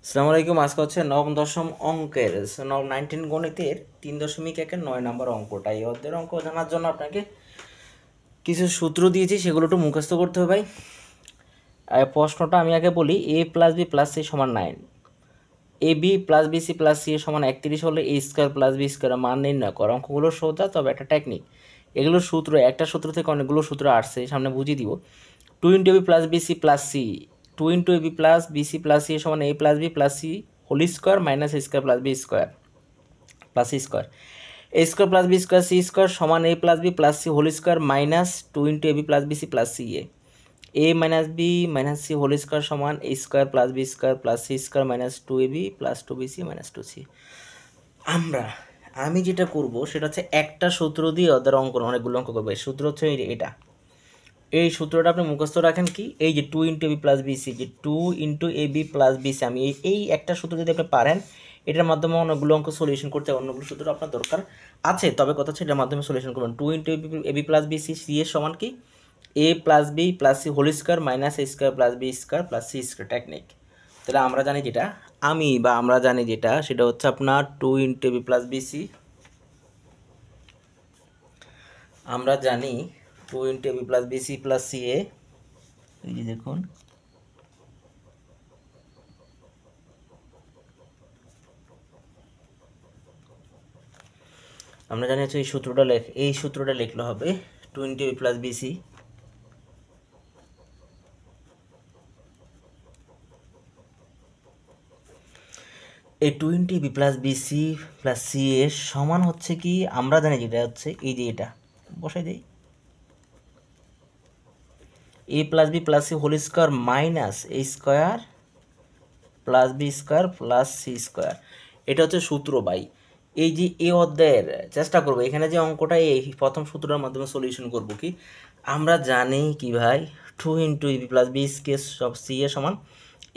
আসসালামু আলাইকুম। আজকে হচ্ছে নবম দশম অঙ্কের 19 গণিতের 3.1-এর 9 নম্বর অঙ্কটা। এই অধ্যায়ের অঙ্ক জানার জন্য আপনাকে কিছু সূত্র দিয়েছি, সেগুলো একটু মুখস্থ করতে হবে ভাই। প্রশ্নটা আমি আগে বলি। a plus B plus C সমান 9, A B plus B C plus C সমান 31 হলে A square plus B square মান নির্ণয় কর। অঙ্কগুলো সোজা, তবে একটা টেকনিক। এগুলো সূত্র, একটা সূত্র থেকে অনেকগুলো সূত্র আসছে, সামনে বুঝিয়ে দিব। 2 into AB plus BC plus C, 2 into AB plus BC plus C সমান A plus B plus C whole square minus A square plus B square plus C square. A square plus B square C square সমান A plus B plus C whole square minus 2 into AB plus BC plus C A minus B minus C whole square সমান A square plus B square plus C square minus 2 AB plus 2 BC minus 2 C. আমি যেটা করব সেটা হচ্ছে একটা সূত্র দিয়ে ওদের অঙ্ক, অনেকগুলো অঙ্ক করবো। এই সূত্র হচ্ছে এটা। এই সূত্রটা আপনি মুখস্থ রাখেন কি, এই যে 2 ইন্টু এবি প্লাস বিসি, যে 2 ইন্টু এবি প্লাস বিসি, আমি এই একটা সূত্র যদি আপনি পারেন, এটার মাধ্যমে অনেকগুলো অঙ্ক সলিউশন করতে, অন্যগুলো সূত্র আপনার দরকার আছে, তবে কথা হচ্ছে এটার মাধ্যমে সলিউশন করবেন। 2 into AB plus BC, C এর সমান কি A plus B plus C whole square minus A square plus B square plus C square technique. তাহলে আমরা জানি যেটা, আমরা জানি যেটা, সেটা হচ্ছে আপনার 2 ইন্টু এবি প্লাস বিসি। আমরা জানি 2 into AB plus BC plus C A. এই যে দেখুন, আমরা জানি হচ্ছে এই সূত্রটা লিখলে হবে 2 ইন্টু এবি প্লাস বিসি এই 2 into AB plus BC plus C এর সমান হচ্ছে কি, আমরা জানি যেটা হচ্ছে এই যে এটা বসাই দিই, A plus B plus C whole square minus A square plus B square plus C square. এটা হচ্ছে সূত্র ভাই। এই যে এই অধ্যায়ের চেষ্টা করবো, এখানে যে অঙ্কটা এই প্রথম সূত্রের মাধ্যমে সলিউশন করব কি, আমরা জানি কি ভাই, 2 into AB plus B square সব সি এর সমান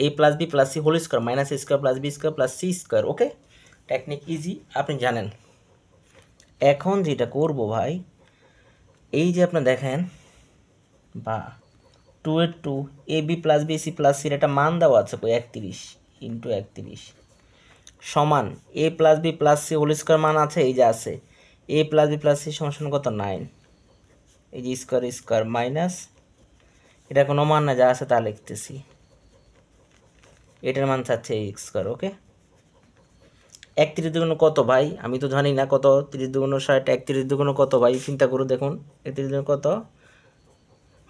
A plus B plus C whole square minus A square plus B square plus C square. Okay, technique easy, আপনি জানেন। এখন যেটা করব ভাই, এই যে আপনি দেখেন, বা 2 এর 2 A B plus B C plus সির একটা মান দেওয়া আছে 31 ইন্টু 31 সমান A plus B plus C whole square মান আছে, এই যে আছে A plus B plus C সমান কত 9, এই যে স্কোয়ার স্কোয়ার মাইনাস, এটা কোনো মান না, যা আছে তা লিখতেছি, এটার মান চাচ্ছে এই স্কোয়ার। ওকে, 31 দুগুণ কত ভাই, আমি তো জানি না কত, 30 দুগুণ 60, 31 দুগুণ কত ভাই, চিন্তা করে দেখুন, 31 দুগুণ কত,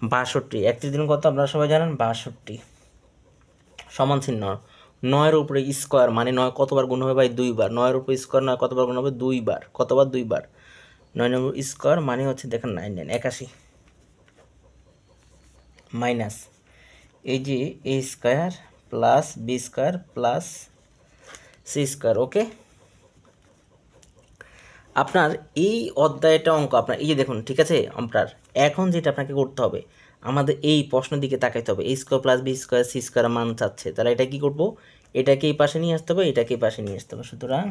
62, 31 দুগুণ কত আপনারা সবাই জানেন, 62 সমান চিহ্ন 9-এর উপরে স্কোয়ার, মানে 9 কতবার গুণ হবে ভাই, 2 বার। 9-এর উপরে স্কোয়ার 9 কতবার গুণ হবে, 2 বার। কতবার, 2 বার। 9 স্কোয়ার মানে হচ্ছে দেখেন 9 9 81 মাইনাস এই যে A square plus B square plus C square. Okay, আপনার এই অধ্যায়টা অঙ্ক আপনার এই যে দেখুন, ঠিক আছে। আপনার এখন যেটা আপনাকে করতে হবে, আমাদের এই প্রশ্নের দিকে তাকাইতে হবে। A square plus B square C square মান চাচ্ছে, তাহলে এটা কি করবো, এটাকে এই পাশে নিয়ে আসতে হবে, এটাকে এই পাশে নিয়ে আসতে হবে। সুতরাং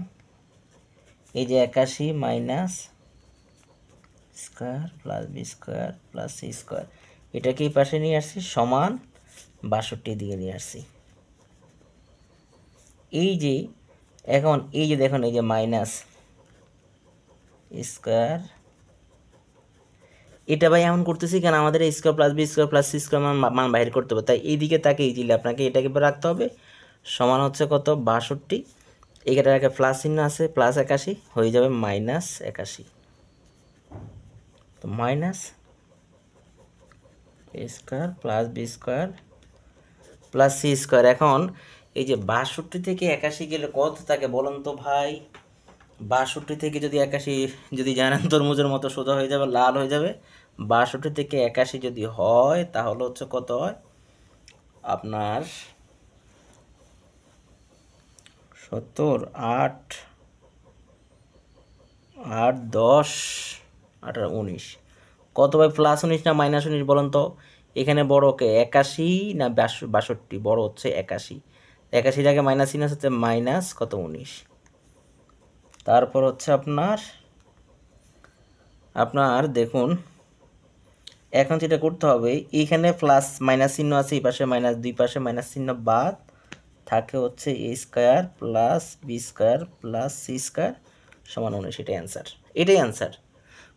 এই যে 81 minus square plus B square plus C square, এটাকে এই পাশে নিয়ে আসছি সমান 62 দিকে নিয়ে আসছি। এই যে এখন এই যে দেখুন, এই যে মাইনাস স্কোয়ার, এটা ভাই এমন করতেছি কেন, আমাদের square plus B square plus C square মান বাইর করতে হবে, তাই এইদিকে তাকে এই দিলে আপনাকে এটাকে রাখতে হবে সমান হচ্ছে কত 62, এখানে একটা প্লাস চিহ্ন আছে, প্লাস 81 হয়ে যাবে মাইনাস 81, তো minus A square plus B square plus C square. এখন এই যে 62 থেকে 81 গেলে কত থাকে বলুন তো ভাই, 62 থেকে যদি 81 যদি জানেন, তরমুজের মতো সোজা হয়ে যাবে, লাল হয়ে যাবে। 62 থেকে 81 যদি হয় তাহলে হচ্ছে কত হয় আপনার 70, 8, 8, 10, 18, 19, কত ভাই, প্লাস 19 না মাইনাস 19 বলেন তো। এখানে বড় কে 81 না 62, বড় হচ্ছে 81, 81 জায়গায় মাইনাস চিহ্ন হচ্ছে মাইনাস কত 19। তারপর হচ্ছে আপনার আপনার দেখুন, এখন যেটা করতে হবে, এইখানে প্লাস মাইনাস চিহ্ন আছে, এই পাশে মাইনাস, দুই পাশে মাইনাস চিহ্ন বাদ, থাকে হচ্ছে A square plus B square plus C square সমান 19। এটাই অ্যান্সার, এটাই অ্যান্সার।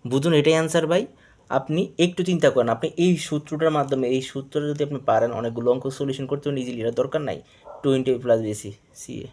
বুঝুন, এটাই অ্যান্সার ভাই। আপনি একটু চিন্তা করেন, আপনি এই সূত্রটার মাধ্যমে, এই সূত্রটা যদি আপনি পারেন অনেকগুলো অঙ্ক সলিউশন করতে ইজিলি, এটা দরকার নাই 20 প্লাস বেশি সি এ।